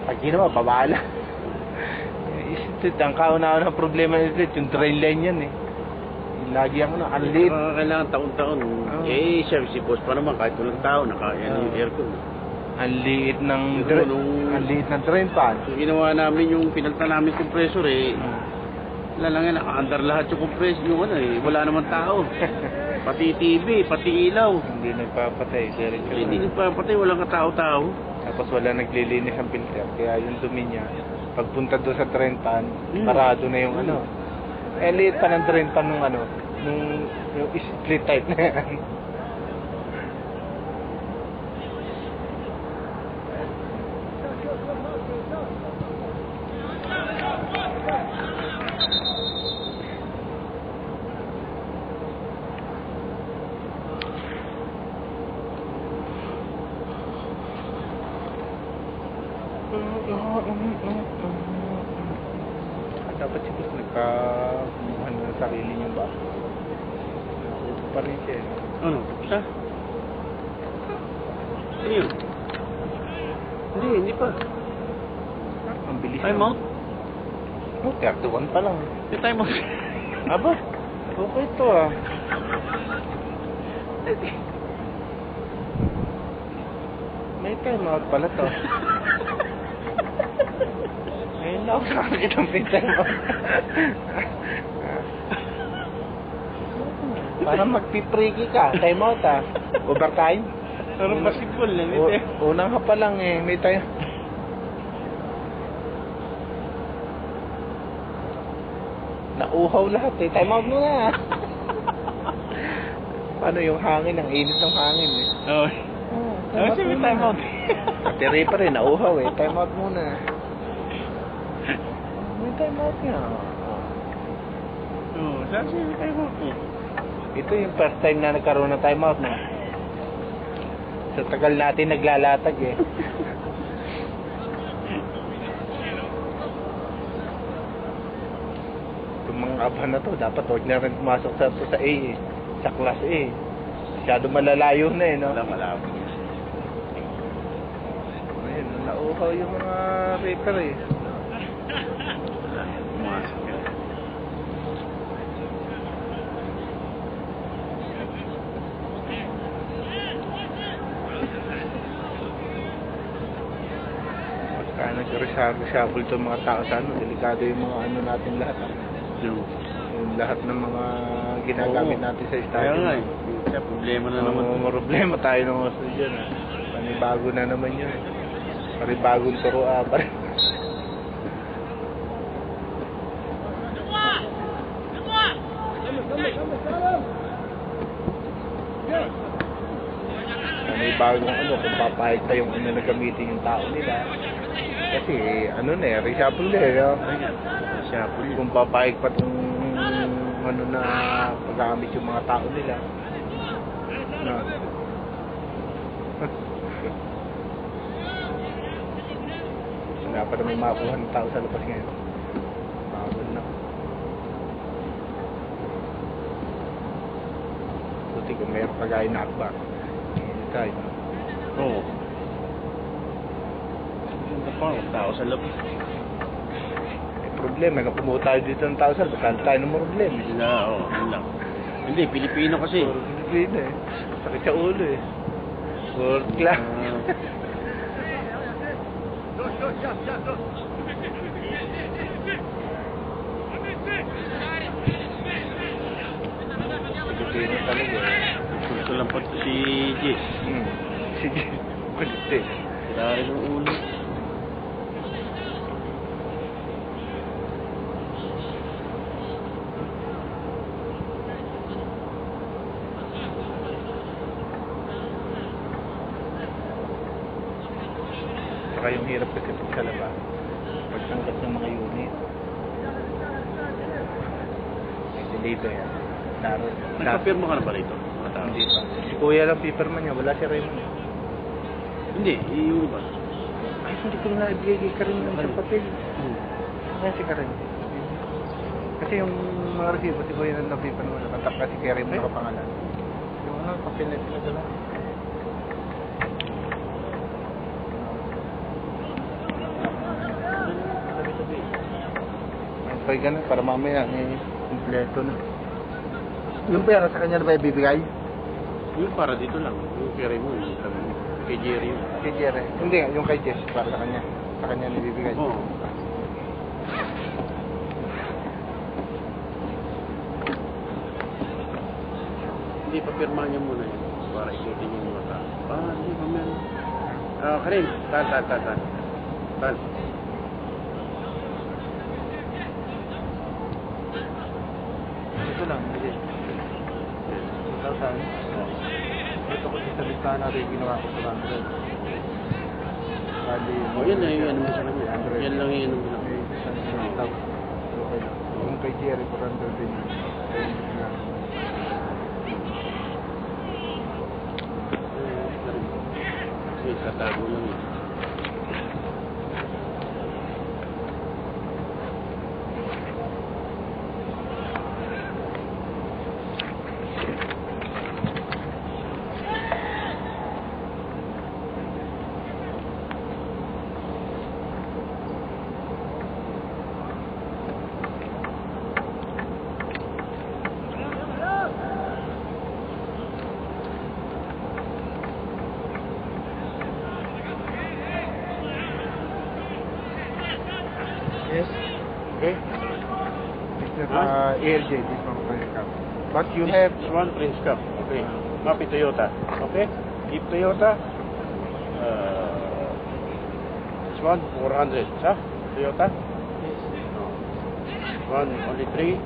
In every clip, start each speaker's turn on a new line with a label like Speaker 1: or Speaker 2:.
Speaker 1: Pag ginawa, babala. Ang kauna-una ng problema nito, yung train line yan eh. Lagi ang liit.
Speaker 2: Kailangan taon-taon. Eh, si boss pa naman, kahit walang tao, yan yung aircon.
Speaker 1: Ang liit ng train pan.
Speaker 2: So, ginawa namin yung pinalta namin compressor eh. Wala lang yan, naka-under lahat yung compressor, yung wala naman tao. Pati TV, pati ilaw.
Speaker 1: Hindi nagpapatay.
Speaker 2: Hindi nagpapatay, walang katao-tao.
Speaker 1: Tapos wala naglilinis ang filter. Kaya yung dumi niya, pagpunta doon sa train pan, parado na yung Eh, liit pa ng train pan nung yung split type na yan. Dapat si boss nagkamuha ng sarili niyong ba? Nakuha pa rin siya.
Speaker 2: Ano? Siya? Ano yun? Hindi pa.
Speaker 1: Ang bilis.
Speaker 2: Time out?
Speaker 1: 31 pa lang.
Speaker 2: Yung time out.
Speaker 1: Aba, okay ito May time out pala to. Ngayon lang ako nakakita ng time out. Parang magpipriki ka. Time out Overtime.
Speaker 2: Parang basketball lang
Speaker 1: Unang pa lang may tayo. Nauhaw lahat Time out muna. Paano yung hangin? Ang init ng hangin
Speaker 2: Oo. Kasi may time out.
Speaker 1: Battery pa rin. Nauhaw Time out muna. May time out nga.
Speaker 2: Oo. Sabi may time out
Speaker 1: Ito yung first time na nagkaroon ng time out Sa tagal natin naglalatag Itong mga abhan na to, dapat huwag na rin pumasok sa A sa class A. Masyado malalayo na no?
Speaker 2: Wala malabo.
Speaker 1: Ayun, nauhaw yung mga reaper
Speaker 2: Pumasok yan.
Speaker 1: Kaya nag-reshuffle itong mga tao sa delikado yung mga natin lahat yung lahat ng mga ginagamit natin sa estado.
Speaker 2: Kaya nga problema na naman.
Speaker 1: Problema tayo ng mga dyan Panibago na naman yun Panibagong turuan pa rin. Panibagong kung papahit tayo yung na gamitin yung tao nila. Kasi reshuffle reshuffle. Kung papahit pa itong na paggamit yung mga tao nila. Wala pa naman makakuha ng tao sa labas ngayon. Bawal na. Buti kung mayroon kagaya na akbar. Hindi tayo.
Speaker 2: Oo. Hindi pa tao sa labas.
Speaker 1: Problema, kung pumuha tayo dito ng tao sa labas, saan tayo ng problema?
Speaker 2: Yun lang. Hindi, Pilipino kasi.
Speaker 1: Pilipino Sakit sa ulo World class. Pilipino talaga
Speaker 2: Gusto lang pa si Jess.
Speaker 1: Si Jess. Kulit
Speaker 2: Dahil ang ulo.
Speaker 1: Saka yung hirap kasi pag sa labas, pagtanggap ng mga unit, may deliver yan.
Speaker 2: Nagpapirma ka na ba rito?
Speaker 1: Hindi pa. Si Kuya lang pipirma niya, wala si Raymond.
Speaker 2: Hindi, yung iba.
Speaker 1: Ay, hindi ko na ibigay kay Karin ng isang papel. Kaya si Karin. Kasi yung mga resibo, si Kuya lang napipirma, nakatap kasi kay Raymond nakapangalan. Yung papel na pinadala. Okay ka na, para mamaya kompleto na.
Speaker 3: Yung pera sa kanya na ba ibibigay?
Speaker 2: Yung para dito lang. Yung pera mo, yung sabi mo. Kay Jerry yun.
Speaker 1: Kay Jerry. Hindi, yung kay Jess, para sa kanya. Sa kanya nibibigay.
Speaker 2: Oo. Hindi, papirma niya muna yun. Para isutin yung mga tao. Hindi pa meron. Karim, tal.
Speaker 1: Ito lang, hindi. Ito tayo. Ito ko sa listahan natin ginawa ko sa 100. Bali,
Speaker 2: Yan na yung ano mo sa kanya. Yan lang yung ano mo lang.
Speaker 1: Okay. Yung kay Jerry, 400 din.
Speaker 2: Kasi tatago lang yun.
Speaker 1: Yes. Okay. Mr. ALJ, this one Prince Cup. But you have
Speaker 2: This one Prince Cup. Okay. Copy Toyota. Okay. Give Toyota. This one 400. Huh? Toyota. This one only 3.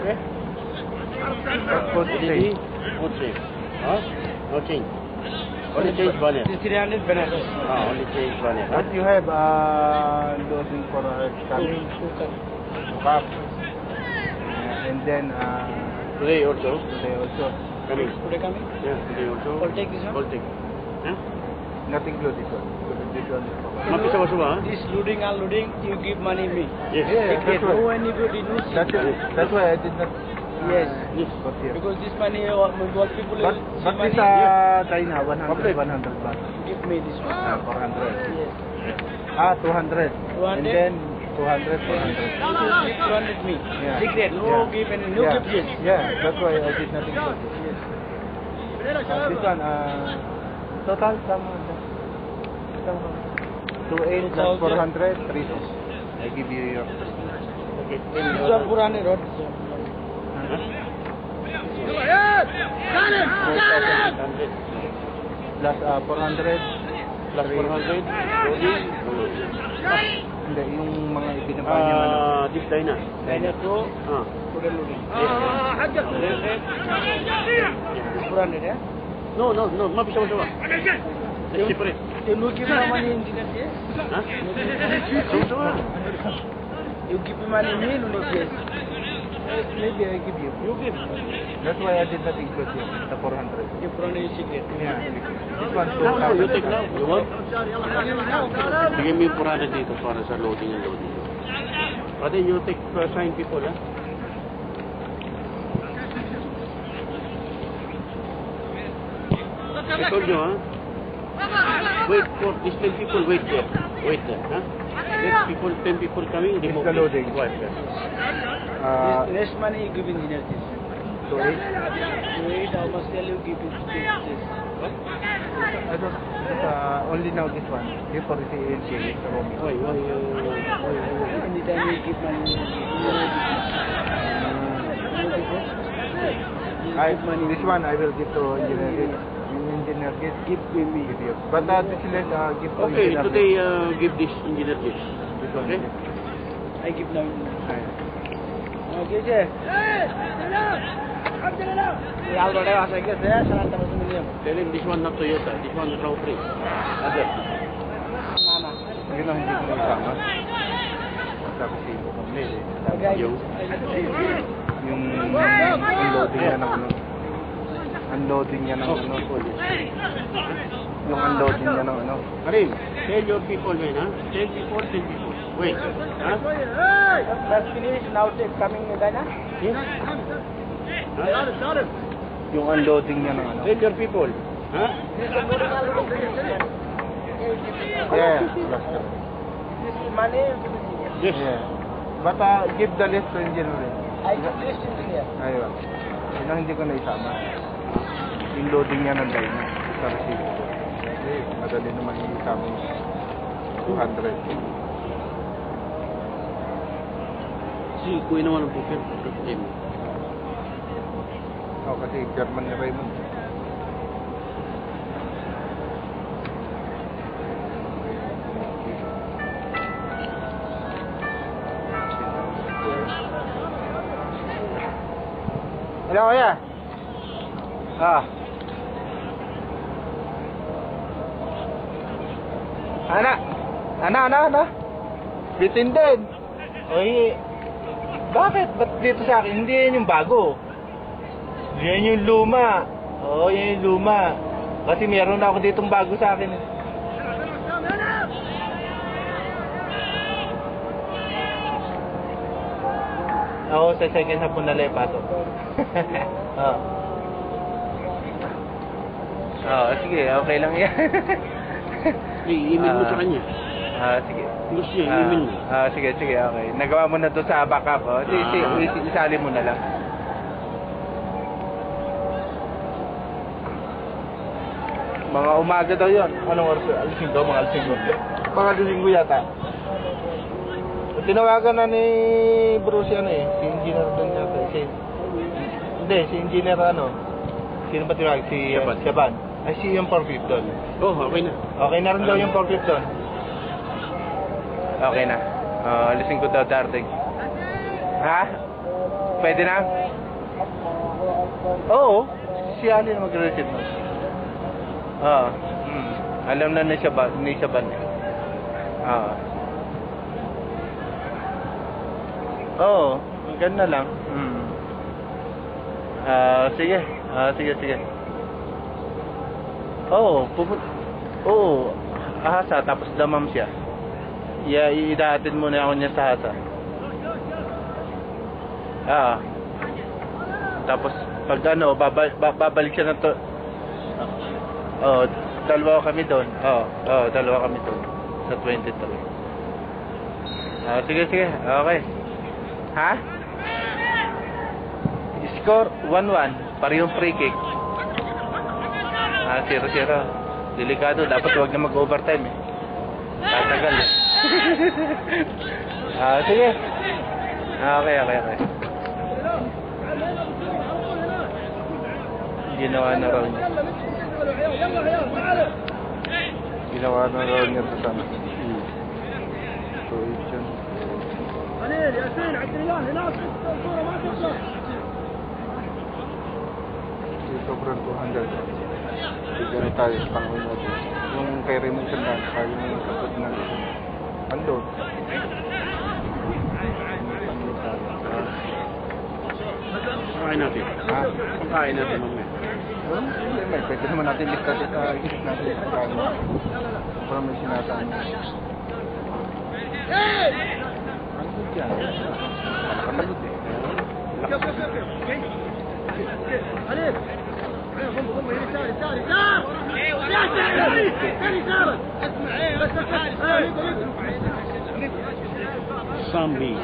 Speaker 2: Okay.
Speaker 1: code
Speaker 2: LED, good change. Huh? No change. Only change banner.
Speaker 3: 300 bananas.
Speaker 2: Only change banner. Huh?
Speaker 1: But you have dosing for coming cup. And then
Speaker 2: Today also.
Speaker 1: they also
Speaker 2: Coming.
Speaker 3: Today coming?
Speaker 2: Yeah, today also.
Speaker 3: I'll take this one.
Speaker 2: All take. Huh?
Speaker 1: not include this one. This one is for
Speaker 2: Mapisawa-sawa, huh?
Speaker 3: This loading, unloading, you give money me.
Speaker 2: Yes.
Speaker 1: Yeah,
Speaker 3: Secret.
Speaker 1: that's right.
Speaker 3: No anybody knows.
Speaker 1: That's why I did not
Speaker 3: Yes.
Speaker 2: Yes.
Speaker 1: got here.
Speaker 3: Because this money, all people
Speaker 1: But
Speaker 3: will see
Speaker 1: but
Speaker 3: money.
Speaker 1: this China 100 baht.
Speaker 3: Give me this one.
Speaker 1: 400.
Speaker 3: Yes.
Speaker 1: 200.
Speaker 3: 200?
Speaker 1: And then 200 400.
Speaker 3: You give 200 me.
Speaker 1: Yeah.
Speaker 3: Secret. No
Speaker 1: Yeah.
Speaker 3: give and no
Speaker 1: Yeah.
Speaker 3: give yes.
Speaker 1: Yeah, that's why I did not include this.
Speaker 3: Yes.
Speaker 1: This one total sama 28 plus 400 3. I give you your
Speaker 2: Okay.
Speaker 3: This one 400 or this one?
Speaker 2: Huh?
Speaker 3: 400.
Speaker 1: plus 400
Speaker 2: Plus 400. Loading.
Speaker 1: hindi yung mga ibinaba niya
Speaker 2: Deep Dyna.
Speaker 3: Minus 2.
Speaker 2: Ah.
Speaker 3: Total loading.
Speaker 2: Yes.
Speaker 3: 400, yeah?
Speaker 2: No. Mapisawa-sawa. Separate.
Speaker 3: You no give me money in this yes?
Speaker 2: Huh? Sawa-sawa.
Speaker 3: You give me money me, no need yes.
Speaker 1: maybe I give you.
Speaker 2: You give.
Speaker 1: That's why I did not include you the 400.
Speaker 3: You 400 is secret.
Speaker 1: Yeah. This one
Speaker 2: No, you take now. You want?
Speaker 3: Now.
Speaker 2: Bigyan mo yung 400 dito para sa loading and loading. But then you take sign people, ha? I told you, ha? Wait for these 10 people, wait there. Wait there, ha? Let people, 10 people coming, remove
Speaker 1: the loading.
Speaker 2: Quiet, yes.
Speaker 3: This rest money you give engineer this.
Speaker 1: to it.
Speaker 3: To it, how much tell you give it this.
Speaker 1: I don't, only now this one. Before the ANC, the roaming.
Speaker 2: Why?
Speaker 3: Anytime you give money,
Speaker 1: This one I will give to engineer. Engineer give me. Give you. But this let give to
Speaker 2: Okay,
Speaker 1: engineer.
Speaker 2: today give this engineer this.
Speaker 1: This one.
Speaker 2: Okay?
Speaker 3: I give now. Okay, sir. Y'all got a second there,
Speaker 2: Tell him this one not Toyota, this one is Raw 3. Other.
Speaker 3: Nana.
Speaker 1: Yun ang hindi ko isama. Sabi si complain eh. Sabi
Speaker 2: Yung?
Speaker 1: yung unloading niya ng ano. Unloading niya ng ano. Yung unloading niya ng ano.
Speaker 2: Karim, tell your people, man, huh? Tell people. Wait. Huh?
Speaker 3: That's finished, now take coming Dana.
Speaker 2: Yes? Huh?
Speaker 1: Yung unloading niya ng ano.
Speaker 2: Tell your people. Huh?
Speaker 1: Yeah.
Speaker 3: This money,
Speaker 2: Yes.
Speaker 1: Yeah. But give the list to engineer.
Speaker 3: I give list engineer.
Speaker 1: Ayun. Yun ang hindi ko naisama. Yung loading niya ng line sa receiver. Kasi madali naman isama yung 200.
Speaker 2: Si Kuya naman ang pupil.
Speaker 1: Kasi German ni Raymond. Hello, kuya. Ana. Bitin din. Oy, bakit? Ba't dito sa akin? Hindi yan yung bago. Yan yung luma. Oo, yan yung luma. Kasi meron ako ditong bago sa akin. Ako sa second half mo na lang ipasok. Sige, okay lang yan.
Speaker 2: I-email mo sa kanya.
Speaker 1: Sige.
Speaker 2: Gusto niya, i-email mo.
Speaker 1: Sige, okay. Nagawa mo na to sa backup, oh. Isali mo na lang. Mga umaga daw yun. Anong oras? Alasing daw, mga alasing daw. Mga alasing ko yata. Tinawagan na ni Bruce yan eh. Si engineer doon yata. Si engineer ano. Sino ba tinawag? Si Shaban. Ay, si yung forklift doon.
Speaker 2: Okay na.
Speaker 1: Okay na rin daw yung forklift doon. Okay na. Alasing ko daw darating. Ha? Pwede na? Oo. Si Ali na mag-receive mo. Alam na ni Shaban. Ganun na lang. Sige. Sige. Ahasa, tapos damam siya. Idahatid muna ako niya sa hasa. Tapos, pag babalik siya na to. Dalawa kami doon. Dalawa kami doon. Sa 23. Sige. Okay. Ha? Score 1-1. Parehong free kick. 0-0. Delikado. Dapat huwag na mag-overtime eh. Tatagal eh. Sige. Okay. Ginawa na raw niya. Sa sana. So, yun. Sobrang 200. Bigyan tayo sa Panginoon natin. Yung kay Raymond Sandan, tayo yung kapag na unload.
Speaker 2: Pagkain natin. Pagkain natin mamaya.
Speaker 1: Pwede naman natin listasin sa isip natin sa kano. Para may sinataan. Ano dyan? Nakatagot eh.
Speaker 2: Sambi.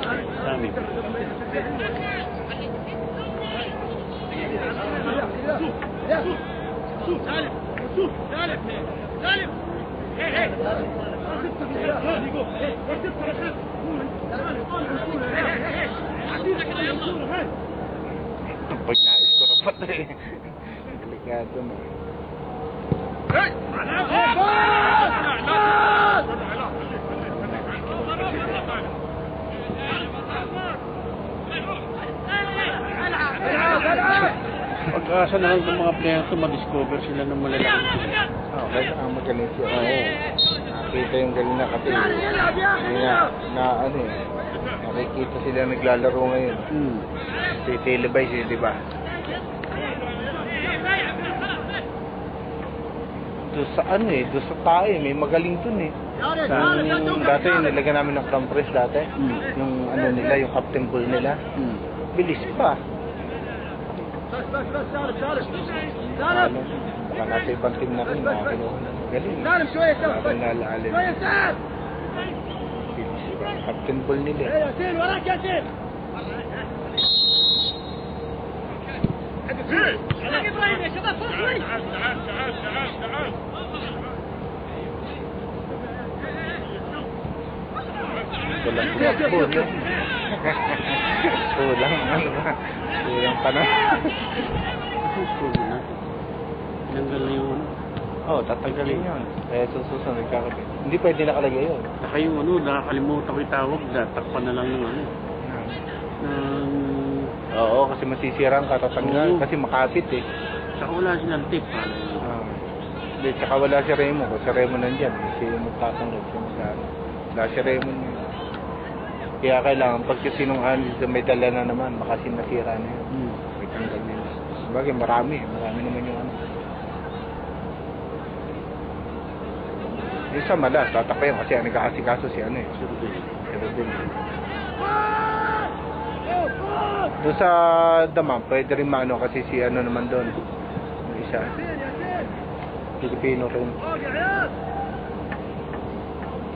Speaker 1: Pag nais ko rapat eh. Delikado mo.
Speaker 2: Pag-asa na lang ng mga player ito, ma-discover sila ng malalaki.
Speaker 1: Kaya ang magaling siya. Nakita yung galing na kasi. Nakikita sila naglalaro ngayon. Si Televise, di ba? Doon sa doon sa tae, may magaling dun eh. Dati nilagyan namin ng compress dati. Yung nila, yung captain ball nila. Bilis pa. Baka nasa ibang team na rin, galing. Parang nalaalin. Bilis pa. Captain Ball nila eh.
Speaker 3: ياسين وراك ياسين وراك ابراهيم يا شباب فوق شوي
Speaker 1: Walang tumakbo, no? Kulang, ano ba? Kulang pa na.
Speaker 2: Tinanggal na yung ano.
Speaker 1: Oo, tatanggalin yun. Kaya susunod, nagkakabit. Hindi pwede nakalagay yun.
Speaker 2: Saka yung ano, nakakalimutan ko yung tawag, takpan na lang yung ano. Ng...
Speaker 1: Oo, kasi masisira ang katatanggal.
Speaker 2: Oo.
Speaker 1: Kasi makapit eh.
Speaker 2: Saka wala silang tip. Ano.
Speaker 1: Hindi, tsaka wala si Remo. Kung si Remo nandyan, siya yung magtatanggal. Wala si Remo niya. Kaya kailangan, pag sinungan, may dala na naman, baka sinasira na yun. May tanggal na yun. Sabagay, marami naman yung ano. Yung sa malas, tatapayan kasi ang nag-aasikaso si ano eh. Si Rodel. Doon sa Damam, pwede rin maano kasi si ano naman doon. Yung isa. Pilipino rin.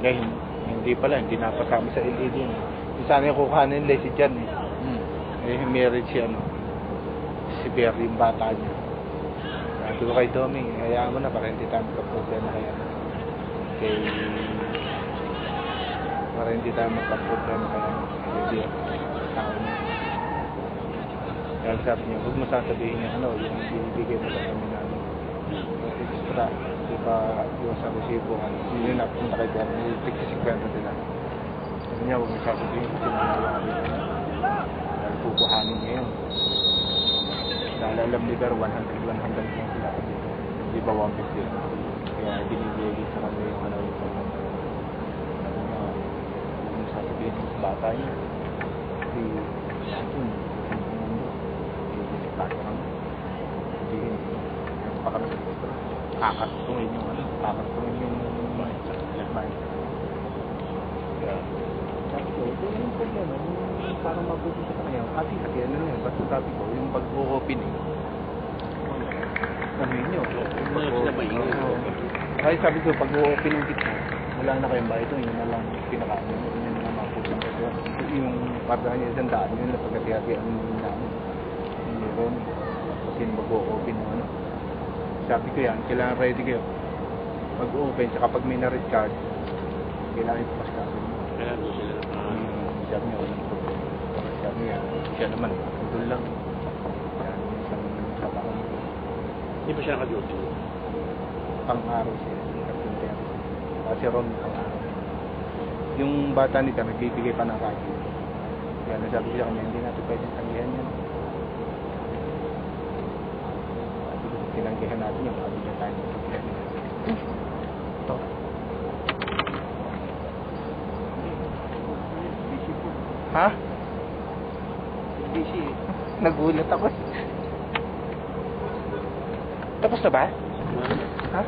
Speaker 1: Ngayon, hindi pala, hindi napasama sa LED yun. Sana yung kukanin nila si Jan eh. Eh, meron si ano. Si Berry, yung bata niya. Sabi ko kay Domi, hayaan mo na para hindi tayo magka-problema kaya. Para hindi tayo magka-problema kaya. Hindi tao niya. Kaya sabi niya, huwag mo sasabihin niya, ano, yung binibigay mo sa kami na ano. Extra, di ba yung sa resibo, ano, hindi na punta kay Berry, may tig 50 sila. Sabi niya, huwag mo sasabihin kasi nangyayari. Dahil kukuhanin niya yun. Dahil alam ni Ber, 100 lang sila. Di ba 150? Kaya binibigay sa kanila yung ano yung pagkakas. Sabi niya, huwag mo sasabihin sa bata niya. Kasi, yun, kakastungin yung ano, kakastungin yung lagmay. Kaya, sabi ko, ito yung problema, yung parang mabuti sa kanya. Kasi ano na yun, basta sabi ko, yung pag-opening, sabihin nyo, kaya sabi ko, pag-opening kita, wala na kayong bahay doon, yun na lang pinakaano, yun na maputin ko. Yung parang niya isang daan, yun na pagkatiyatian namin. Hindi ron, kasi mag-open yung ano. Sabi ko yan, kailangan ready kayo. Mag-open, saka pag may na-red card, kailangan ipapas ka.
Speaker 2: Kailangan doon sila.
Speaker 1: Sabi niya, walang problema. Sabi niya, siya naman, doon lang. Yan, isang trabaho.
Speaker 2: Hindi pa siya naka-duty.
Speaker 1: Pang-araw siya, carpenter. Kasi ron, pang-araw. Yung bata nito, nagbibigay pa ng kaki. Kaya nasabi ko siya kanya, hindi natin pwedeng tanggihan yan. Tinanggihan natin yung kabila tayo ng problema. Ito. Ha?
Speaker 3: Busy.
Speaker 1: Nagulat ako. Tapos na ba? Ha?